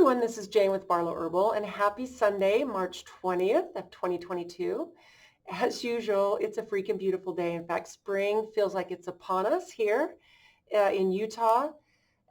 everyone, this is Jane with Barlow Herbal, and happy Sunday, March 20th of 2022. As usual, it's a freaking beautiful day. In fact, spring feels like it's upon us here in Utah.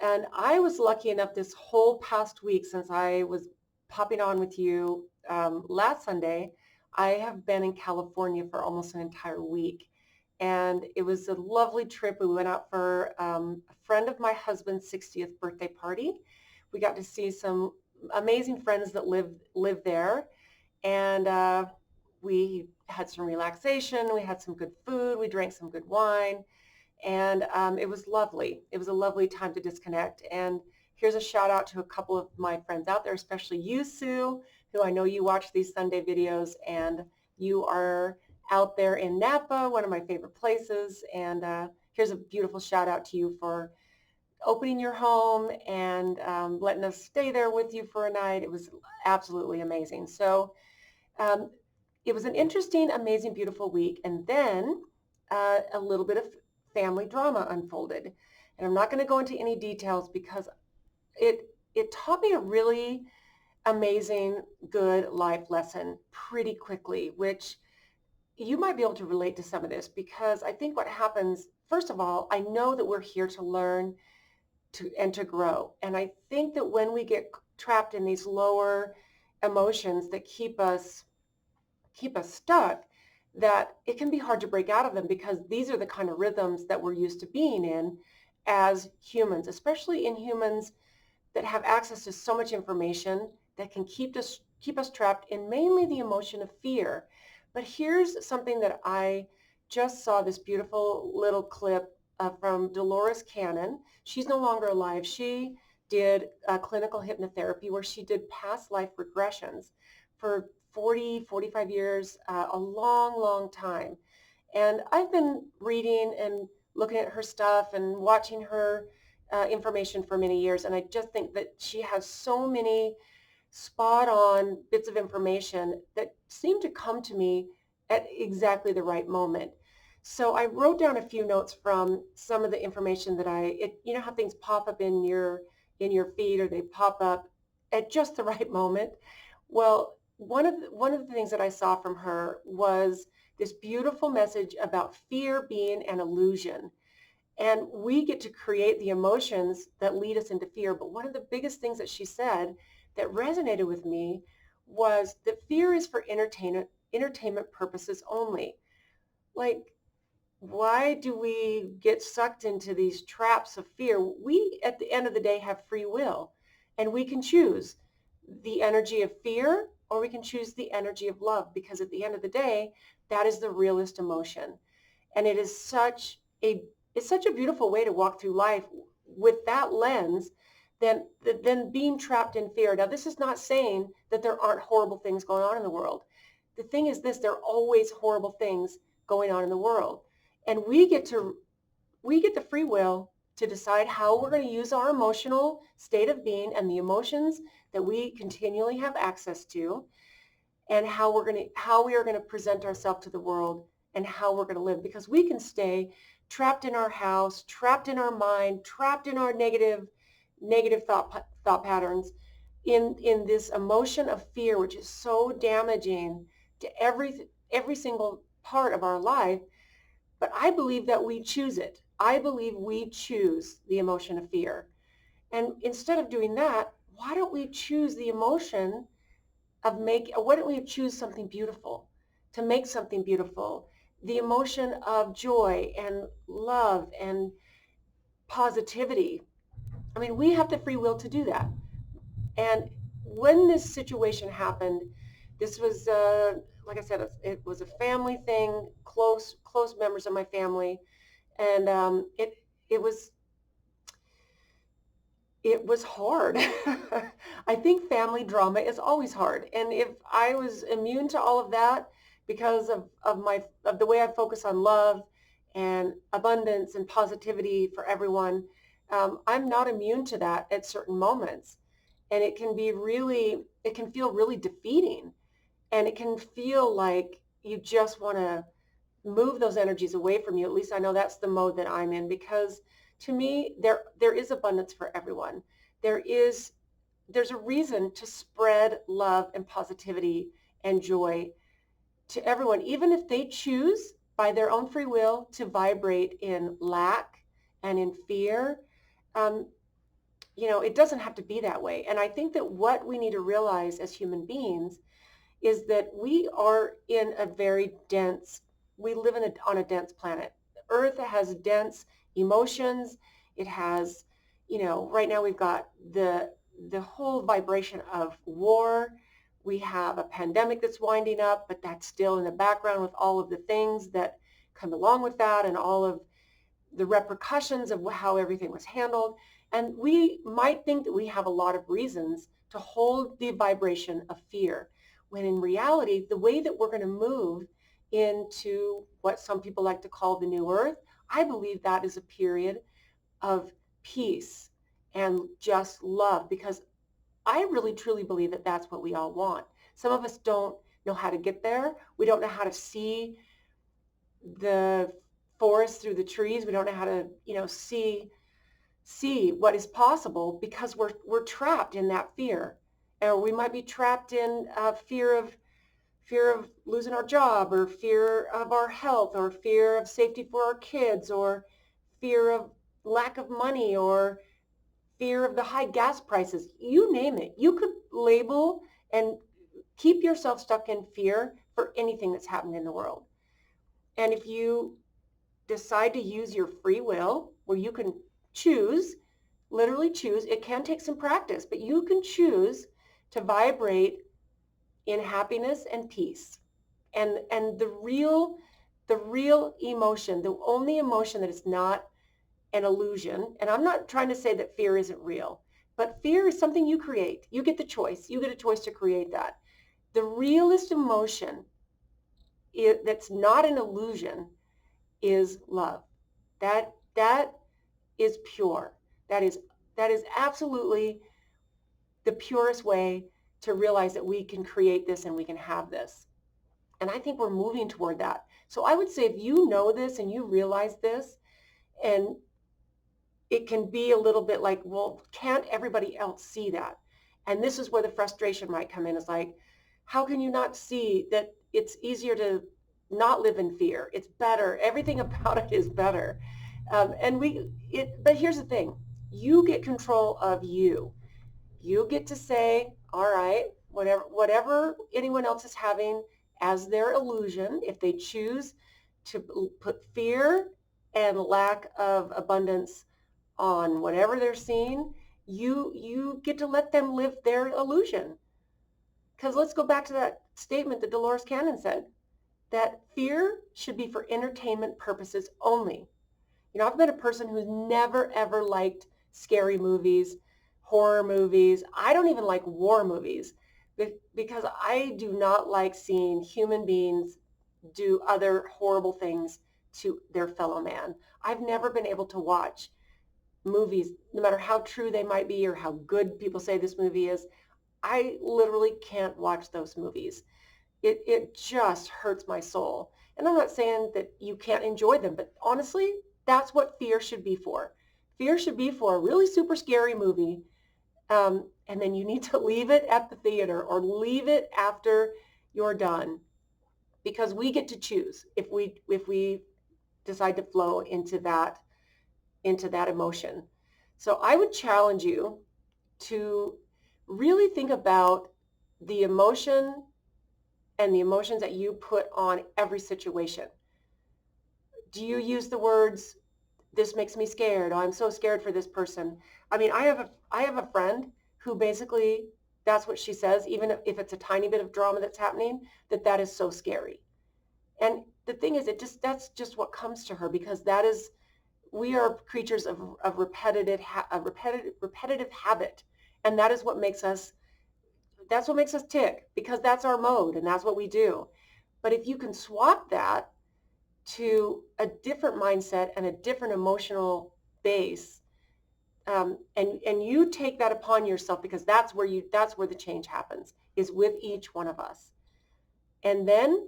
And I was lucky enough this whole past week since I was popping on with you last Sunday, I have been in California for almost an entire week. And it was a lovely trip. We went out for a friend of my husband's 60th birthday party. We got to see some amazing friends that live there, and we had some relaxation. We had some good food. We drank some good wine, and it was lovely. It was a lovely time to disconnect. And here's a shout out to a couple of my friends out there, especially you, Sue, who I know you watch these Sunday videos, and you are out there in Napa, one of my favorite places. And here's a beautiful shout out to you for opening your home and letting us stay there with you for a night. It was absolutely amazing. So um, it was an interesting, amazing, beautiful week. And then a little bit of family drama unfolded. And I'm not going to go into any details because it taught me a really amazing, good life lesson pretty quickly, which you might be able to relate to some of this, because I think what happens, first of all, I know that we're here to learn and to grow. And I think that when we get trapped in these lower emotions that keep us stuck, that it can be hard to break out of them, because these are the kind of rhythms that we're used to being in as humans, especially in humans that have access to so much information that can keep us trapped in mainly the emotion of fear. But here's something that I just saw, this beautiful little clip from Dolores Cannon. She's no longer alive. She did clinical hypnotherapy where she did past life regressions for 40, 45 years, a long, long time. And I've been reading and looking at her stuff and watching her information for many years. And I just think that she has so many spot on bits of information that seem to come to me at exactly the right moment. So I wrote down a few notes from some of the information that you know how things pop up in your feed, or they pop up at just the right moment. Well, one of the things that I saw from her was this beautiful message about fear being an illusion. And we get to create the emotions that lead us into fear. But one of the biggest things that she said that resonated with me was that fear is for entertainment purposes only. Like, why do we get sucked into these traps of fear? We, at the end of the day, have free will, and we can choose the energy of fear, or we can choose the energy of love, because at the end of the day, that is the realest emotion. And it's such a beautiful way to walk through life with that lens than being trapped in fear. Now, this is not saying that there aren't horrible things going on in the world. The thing is this: there are always horrible things going on in the world. And we get the free will to decide how we're going to use our emotional state of being and the emotions that we continually have access to, and how we are going to present ourselves to the world, and how we're going to live. Because we can stay trapped in our house, trapped in our mind, trapped in our negative thought patterns, in this emotion of fear, which is so damaging to every single part of our life. But I believe that we choose it. I believe we choose the emotion of fear. And instead of doing that, why don't we choose the emotion why don't we choose something beautiful, to make something beautiful? The emotion of joy and love and positivity. I mean, we have the free will to do that. And when this situation happened, this was, like I said, it was a family thing, close members of my family. And it was hard. I think family drama is always hard. And if I was immune to all of that because of the way I focus on love and abundance and positivity for everyone, I'm not immune to that at certain moments. And it can feel really defeating. And it can feel like you just want to move those energies away from you. At least I know that's the mode that I'm in, because to me, there is abundance for everyone. There is there's a reason to spread love and positivity and joy to everyone, even if they choose by their own free will to vibrate in lack and in fear. Um, it doesn't have to be that way. And I think that what we need to realize as human beings is that we are in a very dense, we live on a dense planet. Earth has dense emotions. It has, right now we've got the whole vibration of war. We have a pandemic that's winding up, but that's still in the background with all of the things that come along with that and all of the repercussions of how everything was handled. And we might think that we have a lot of reasons to hold the vibration of fear, when in reality, the way that we're going to move into what some people like to call the new earth, I believe that is a period of peace and just love, because I really truly believe that that's what we all want. Some of us don't know how to get there. We don't know how to see the forest through the trees. We don't know how to, see what is possible, because we're trapped in that fear. Or we might be trapped in fear of losing our job, or fear of our health, or fear of safety for our kids, or fear of lack of money, or fear of the high gas prices. You name it. You could label and keep yourself stuck in fear for anything that's happened in the world. And if you decide to use your free will, where you can choose, literally choose, it can take some practice, but you can choose to vibrate in happiness and peace. And the real emotion, the only emotion that is not an illusion, and I'm not trying to say that fear isn't real, but fear is something you create. You get the choice. You get a choice to create that. The realest emotion that's not an illusion is love. That is pure. That is absolutely the purest way to realize that we can create this and we can have this. And I think we're moving toward that. So I would say, if you know this and you realize this, and it can be a little bit like, well, can't everybody else see that? And this is where the frustration might come in. Is like, how can you not see that it's easier to not live in fear? It's better. Everything about it is better. But here's the thing. You get control of you. You get to say, all right, whatever anyone else is having as their illusion, if they choose to put fear and lack of abundance on whatever they're seeing, you get to let them live their illusion. Because let's go back to that statement that Dolores Cannon said, that fear should be for entertainment purposes only. I've been a person who's never ever liked scary movies, horror movies. I don't even like war movies, because I do not like seeing human beings do other horrible things to their fellow man. I've never been able to watch movies, no matter how true they might be or how good people say this movie is. I literally can't watch those movies. It just hurts my soul. And I'm not saying that you can't enjoy them, but honestly, that's what fear should be for. Fear should be for a really super scary movie, and then you need to leave it at the theater or leave it after you're done, because we get to choose if we decide to flow into that emotion. So I would challenge you to really think about the emotion and the emotions that you put on every situation. Do you use the words, this makes me scared, oh, I'm so scared for this person? I mean, I have a friend who basically, that's what she says, even if it's a tiny bit of drama that's happening, that is so scary. And the thing is, that's just what comes to her, because we are creatures of repetitive habit. And that's what makes us tick, because that's our mode and that's what we do. But if you can swap that to a different mindset and a different emotional base, and you take that upon yourself, because that's where the change happens, is with each one of us. And then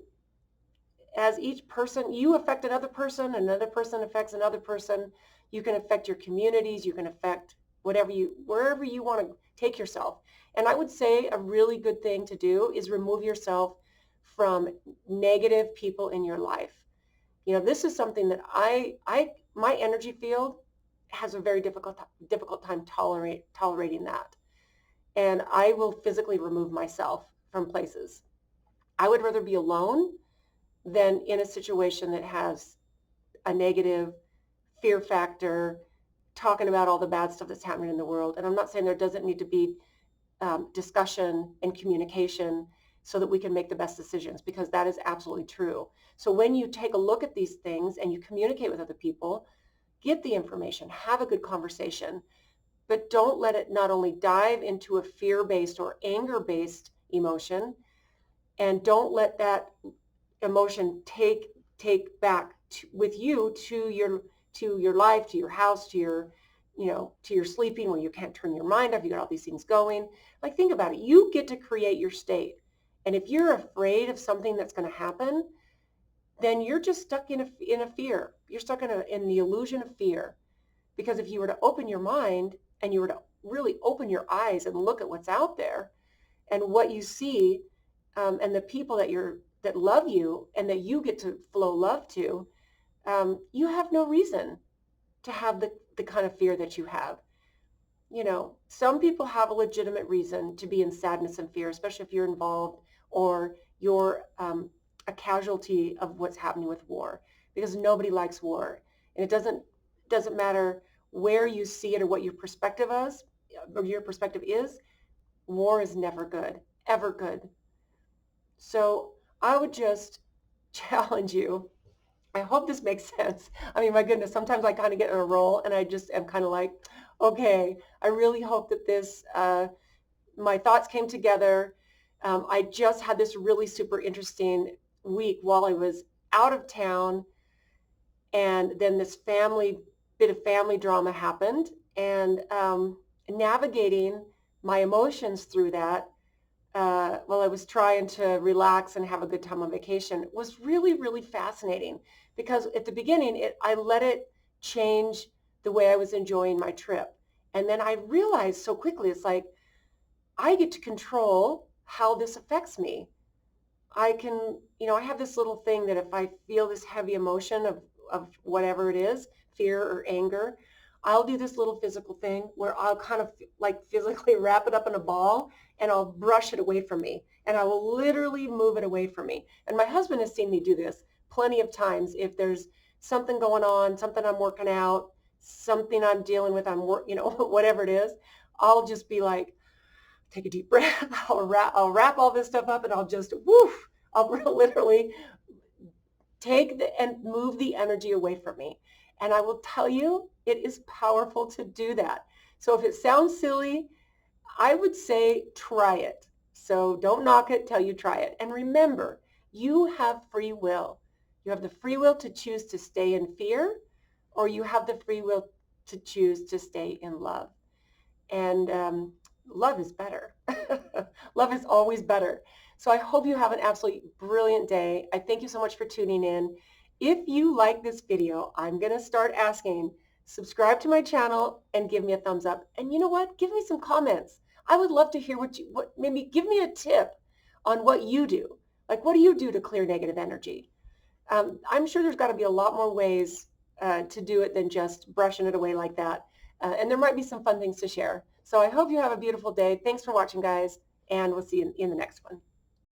as each person, you affect another person affects another person. You can affect your communities, you can affect wherever you want take yourself. And I would say a really good thing to do is remove yourself from negative people in your life. You know, this is something that my energy field has a very difficult time tolerating that. And I will physically remove myself from places. I would rather be alone than in a situation that has a negative fear factor, talking about all the bad stuff that's happening in the world. And I'm not saying there doesn't need to be discussion and communication so that we can make the best decisions, because that is absolutely true. So when you take a look at these things and you communicate with other people, get the information, have a good conversation, but don't let it not only dive into a fear-based or anger-based emotion, and don't let that emotion take back with you to your life, to your house, to your, you know, to your sleeping, where you can't turn your mind off. You got all these things going. Like, think about it. You get to create your state. And if you're afraid of something that's going to happen, then you're just stuck in a fear. You're stuck in the illusion of fear. Because if you were to open your mind and you were to really open your eyes and look at what's out there and what you see, and the people that love you and that you get to flow love to, you have no reason to have the kind of fear that you have. You know, some people have a legitimate reason to be in sadness and fear, especially if you're involved or you're a casualty of what's happening with war, because nobody likes war. And it doesn't matter where you see it or what your perspective is, war is never good, ever good. So I would just challenge you. I hope this makes sense. I mean, my goodness, sometimes I kind of get in a roll and I just am kind of like, okay, I really hope that this, my thoughts came together. I just had this really super interesting week while I was out of town, and then this bit of family drama happened, and navigating my emotions through that while I was trying to relax and have a good time on vacation was really, really fascinating, because at the beginning, I let it change the way I was enjoying my trip. And then I realized so quickly, it's like, I get to control how this affects me. I can, you know, I have this little thing that if I feel this heavy emotion of whatever it is, fear or anger, I'll do this little physical thing where I'll kind of like physically wrap it up in a ball and I'll brush it away from me, and I will literally move it away from me. And my husband has seen me do this plenty of times. If there's something going on, something I'm working out, something I'm dealing with, you know, whatever it is, I'll just be like, take a deep breath. I'll wrap all this stuff up and I'll just woof. I'll literally take and move the energy away from me. And I will tell you, it is powerful to do that. So if it sounds silly, I would say try it. So don't knock it till you try it. And remember, you have free will. You have the free will to choose to stay in fear, or you have the free will to choose to stay in love. And love is better. Love is always better. So I hope you have an absolutely brilliant day. I thank you so much for tuning in. If you like this video, I'm going to start asking, subscribe to my channel and give me a thumbs up. And you know what? Give me some comments. I would love to hear maybe give me a tip on what you do. Like, what do you do to clear negative energy? I'm sure there's got to be a lot more ways to do it than just brushing it away like that. And there might be some fun things to share. So I hope you have a beautiful day. Thanks for watching, guys, and we'll see you in the next one.